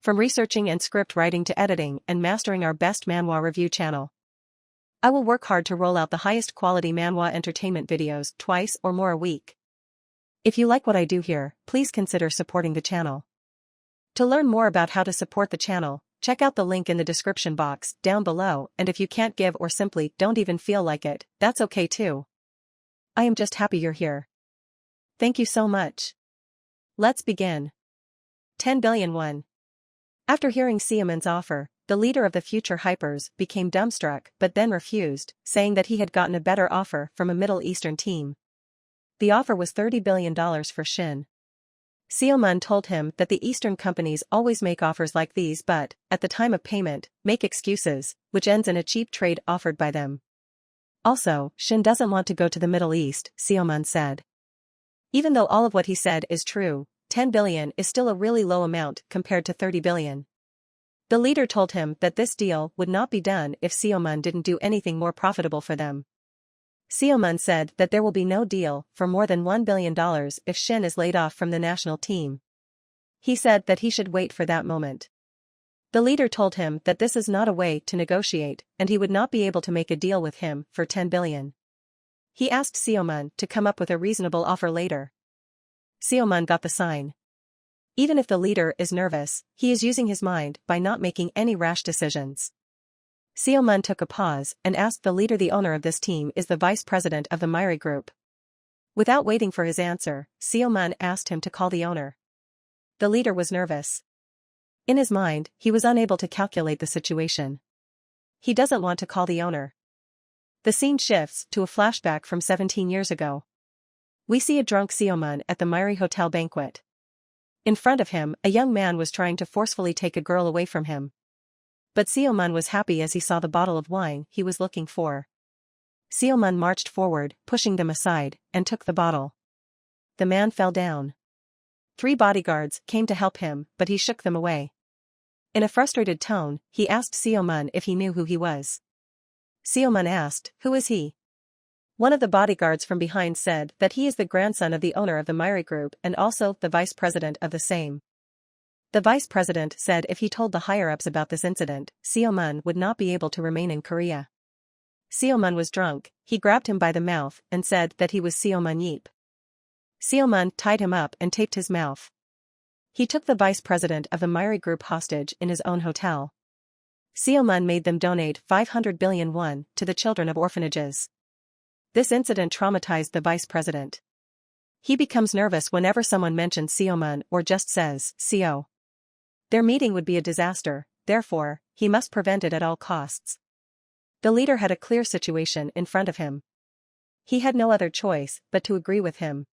From researching and script writing to editing and mastering our best manhwa review channel. I will work hard to roll out the highest quality manhwa entertainment videos twice or more a week. If you like what I do here, please consider supporting the channel. To learn more about how to support the channel, check out the link in the description box down below, and if you can't give or simply don't even feel like it, that's okay too. I am just happy you're here. Thank you so much. Let's begin. 10 billion won. After hearing Seoman's offer, the leader of the future hypers became dumbstruck but then refused, saying that he had gotten a better offer from a Middle Eastern team. The offer was $30 billion for Shin. Seoman told him that the Eastern companies always make offers like these but, at the time of payment, make excuses, which ends in a cheap trade offered by them. Also, Shin doesn't want to go to the Middle East, Seoman said. Even though all of what he said is true, 10 billion is still a really low amount compared to 30 billion. The leader told him that this deal would not be done if Seoman didn't do anything more profitable for them. Seoman said that there will be no deal for more than $1 billion if Shin is laid off from the national team. He said that he should wait for that moment. The leader told him that this is not a way to negotiate and he would not be able to make a deal with him for 10 billion. He asked Seoman to come up with a reasonable offer later. Seoman got the sign. Even if the leader is nervous, he is using his mind by not making any rash decisions. Seoman took a pause and asked the leader. The owner of this team is the vice president of the Mirai group. Without waiting for his answer, Seoman asked him to call the owner. The leader was nervous. In his mind, he was unable to calculate the situation. He doesn't want to call the owner. The scene shifts to a flashback from 17 years ago. We see a drunk Seoman at the Mirai Hotel banquet. In front of him, a young man was trying to forcefully take a girl away from him. But Seoman was happy as he saw the bottle of wine he was looking for. Seoman marched forward, pushing them aside, and took the bottle. The man fell down. 3 bodyguards came to help him, but he shook them away. In a frustrated tone, he asked Seoman if he knew who he was. Seoman asked, "Who is he?" One of the bodyguards from behind said that he is the grandson of the owner of the Mirai group and also the vice president of the same. The vice president said if he told the higher-ups about this incident, Seoman would not be able to remain in Korea. Seoman was drunk, he grabbed him by the mouth and said that he was Seoman Yeep. Seoman tied him up and taped his mouth. He took the vice president of the Mirai group hostage in his own hotel. Seoman made them donate 500 billion won to the children of orphanages. This incident traumatized the vice president. He becomes nervous whenever someone mentions Seoman or just says, "Seo." Their meeting would be a disaster, therefore, he must prevent it at all costs. The leader had a clear situation in front of him. He had no other choice but to agree with him.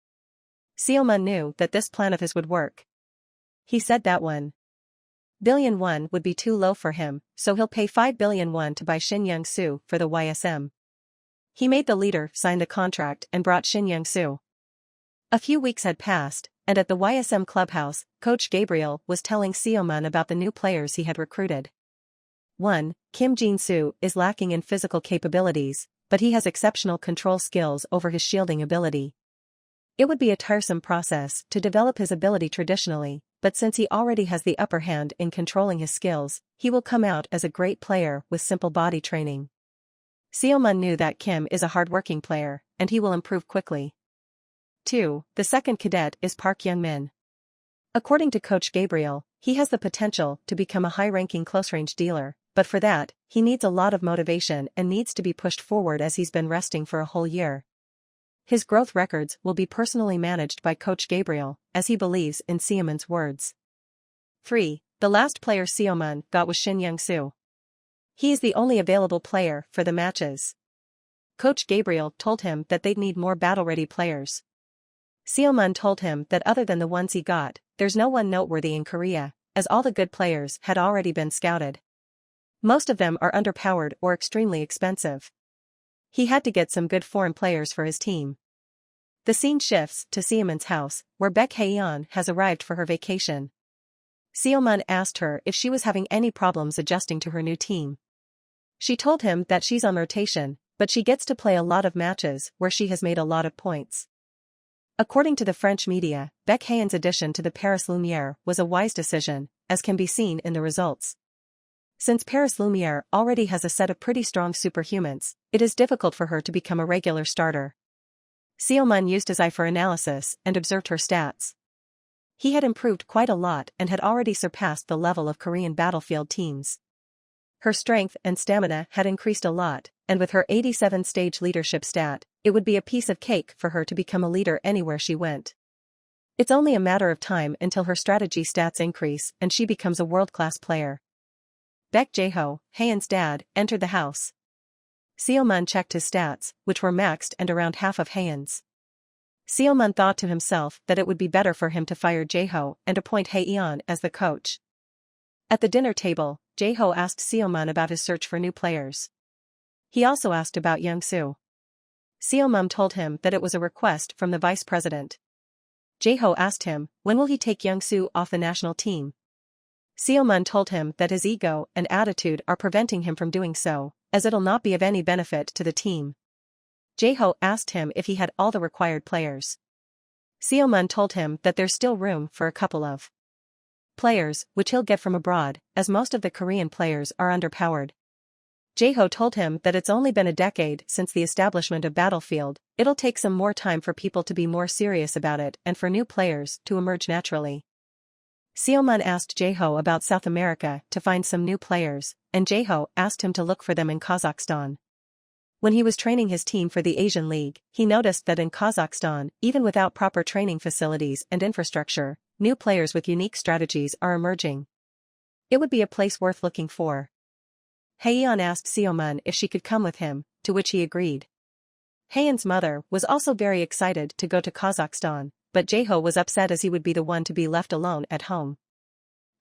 Seoman knew that this plan of his would work. He said that 1 billion won would be too low for him, so he'll pay 5 billion won to buy Shin Young-soo for the YSM. He made the leader sign the contract and brought Shin Young-soo. A few weeks had passed, and at the YSM clubhouse, Coach Gabriel was telling Seoman about the new players he had recruited. 1. Kim Jin-soo is lacking in physical capabilities, but he has exceptional control skills over his shielding ability. It would be a tiresome process to develop his ability traditionally, but since he already has the upper hand in controlling his skills, he will come out as a great player with simple body training. Seoman knew that Kim is a hard-working player, and he will improve quickly. 2. The second cadet is Park Young-min. According to Coach Gabriel, he has the potential to become a high-ranking close-range dealer, but for that, he needs a lot of motivation and needs to be pushed forward as he's been resting for a whole year. His growth records will be personally managed by Coach Gabriel, as he believes in Seoman's words. 3. The last player Seoman got was Shin Young-soo. He is the only available player for the matches. Coach Gabriel told him that they'd need more battle-ready players. Seoman told him that other than the ones he got, there's no one noteworthy in Korea, as all the good players had already been scouted. Most of them are underpowered or extremely expensive. He had to get some good foreign players for his team. The scene shifts to Seoman's house, where Baek Hae-yeon has arrived for her vacation. Seoman asked her if she was having any problems adjusting to her new team. She told him that she's on rotation, but she gets to play a lot of matches where she has made a lot of points. According to the French media, Baek Haeun's addition to the Paris Lumiere was a wise decision, as can be seen in the results. Since Paris Lumiere already has a set of pretty strong superhumans, it is difficult for her to become a regular starter. Seomun used his eye for analysis and observed her stats. He had improved quite a lot and had already surpassed the level of Korean battlefield teams. Her strength and stamina had increased a lot, and with her 87-stage leadership stat, it would be a piece of cake for her to become a leader anywhere she went. It's only a matter of time until her strategy stats increase and she becomes a world-class player. Baek Jae-ho, Haeun's dad, entered the house. Seomun checked his stats, which were maxed and around half of Haeun's. Seomun thought to himself that it would be better for him to fire Jae-ho and appoint Haeun as the coach. At the dinner table, Jae-ho asked Seomun about his search for new players. He also asked about Young-soo. Seomun told him that it was a request from the vice president. Jae-ho asked him, when will he take Young-soo off the national team? Seomun told him that his ego and attitude are preventing him from doing so, as it'll not be of any benefit to the team. Jae-ho asked him if he had all the required players. Seomun told him that there's still room for a couple of players, which he'll get from abroad, as most of the Korean players are underpowered. Jae-ho told him that it's only been a decade since the establishment of Battlefield, it'll take some more time for people to be more serious about it and for new players to emerge naturally. Seomun asked Jae-ho about South America to find some new players, and Jae-ho asked him to look for them in Kazakhstan. When he was training his team for the Asian League, he noticed that in Kazakhstan, even without proper training facilities and infrastructure, new players with unique strategies are emerging. It would be a place worth looking for. Haeun asked Seomun if she could come with him, to which he agreed. Haeun's mother was also very excited to go to Kazakhstan, but Jae-ho was upset as he would be the one to be left alone at home.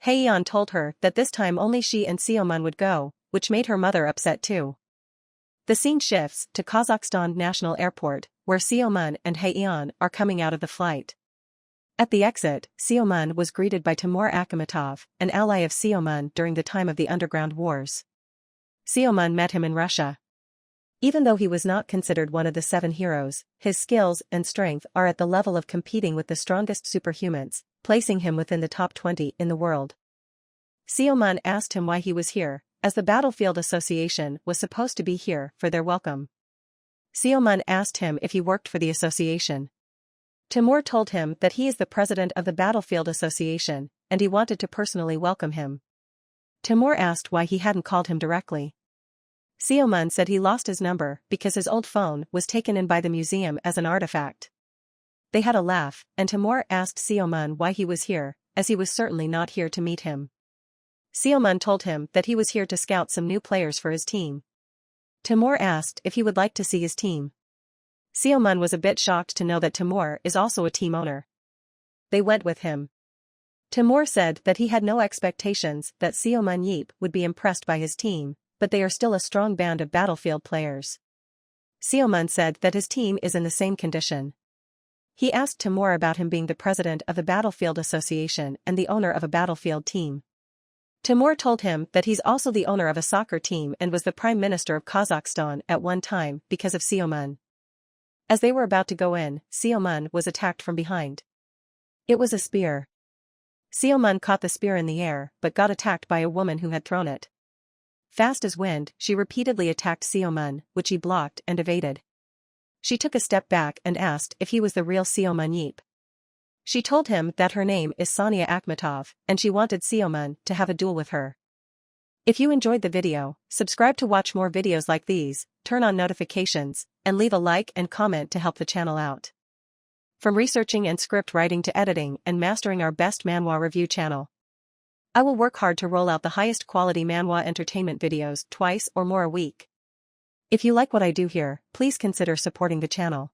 Haeun told her that this time only she and Seomun would go, which made her mother upset too. The scene shifts to Kazakhstan National Airport, where Seomun and Haeun are coming out of the flight. At the exit, Seomun was greeted by Timur Akhmatov, an ally of Seomun during the time of the Underground Wars. Seomun met him in Russia. Even though he was not considered one of the 7 heroes, his skills and strength are at the level of competing with the strongest superhumans, placing him within the top 20 in the world. Seomun asked him why he was here, as the Battlefield Association was supposed to be here for their welcome. Seomun asked him if he worked for the association. Timur told him that he is the president of the Battlefield Association, and he wanted to personally welcome him. Timur asked why he hadn't called him directly. Seomun said he lost his number because his old phone was taken in by the museum as an artifact. They had a laugh, and Timur asked Seomun why he was here, as he was certainly not here to meet him. Seomun told him that he was here to scout some new players for his team. Timur asked if he would like to see his team. Seomun was a bit shocked to know that Timur is also a team owner. They went with him. Timur said that he had no expectations that Seomun Yeep would be impressed by his team, but they are still a strong band of Battlefield players. Seomun said that his team is in the same condition. He asked Timur about him being the president of the Battlefield Association and the owner of a Battlefield team. Timur told him that he's also the owner of a soccer team and was the Prime Minister of Kazakhstan at one time because of Seomun. As they were about to go in, Seomun was attacked from behind. It was a spear. Seomun caught the spear in the air but got attacked by a woman who had thrown it. Fast as wind, she repeatedly attacked Seomun, which he blocked and evaded. She took a step back and asked if he was the real Seomun Yeep. She told him that her name is Sonia Akhmatov, and she wanted Seomun to have a duel with her. If you enjoyed the video, subscribe to watch more videos like these, turn on notifications, and leave a like and comment to help the channel out. From researching and script writing to editing and mastering our best manhwa review channel, I will work hard to roll out the highest quality manhwa entertainment videos twice or more a week. If you like what I do here, please consider supporting the channel.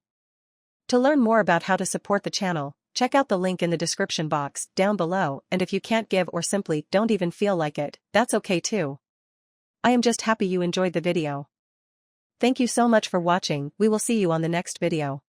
To learn more about how to support the channel, check out the link in the description box down below, and if you can't give or simply don't even feel like it, that's okay too. I am just happy you enjoyed the video. Thank you so much for watching. We will see you on the next video.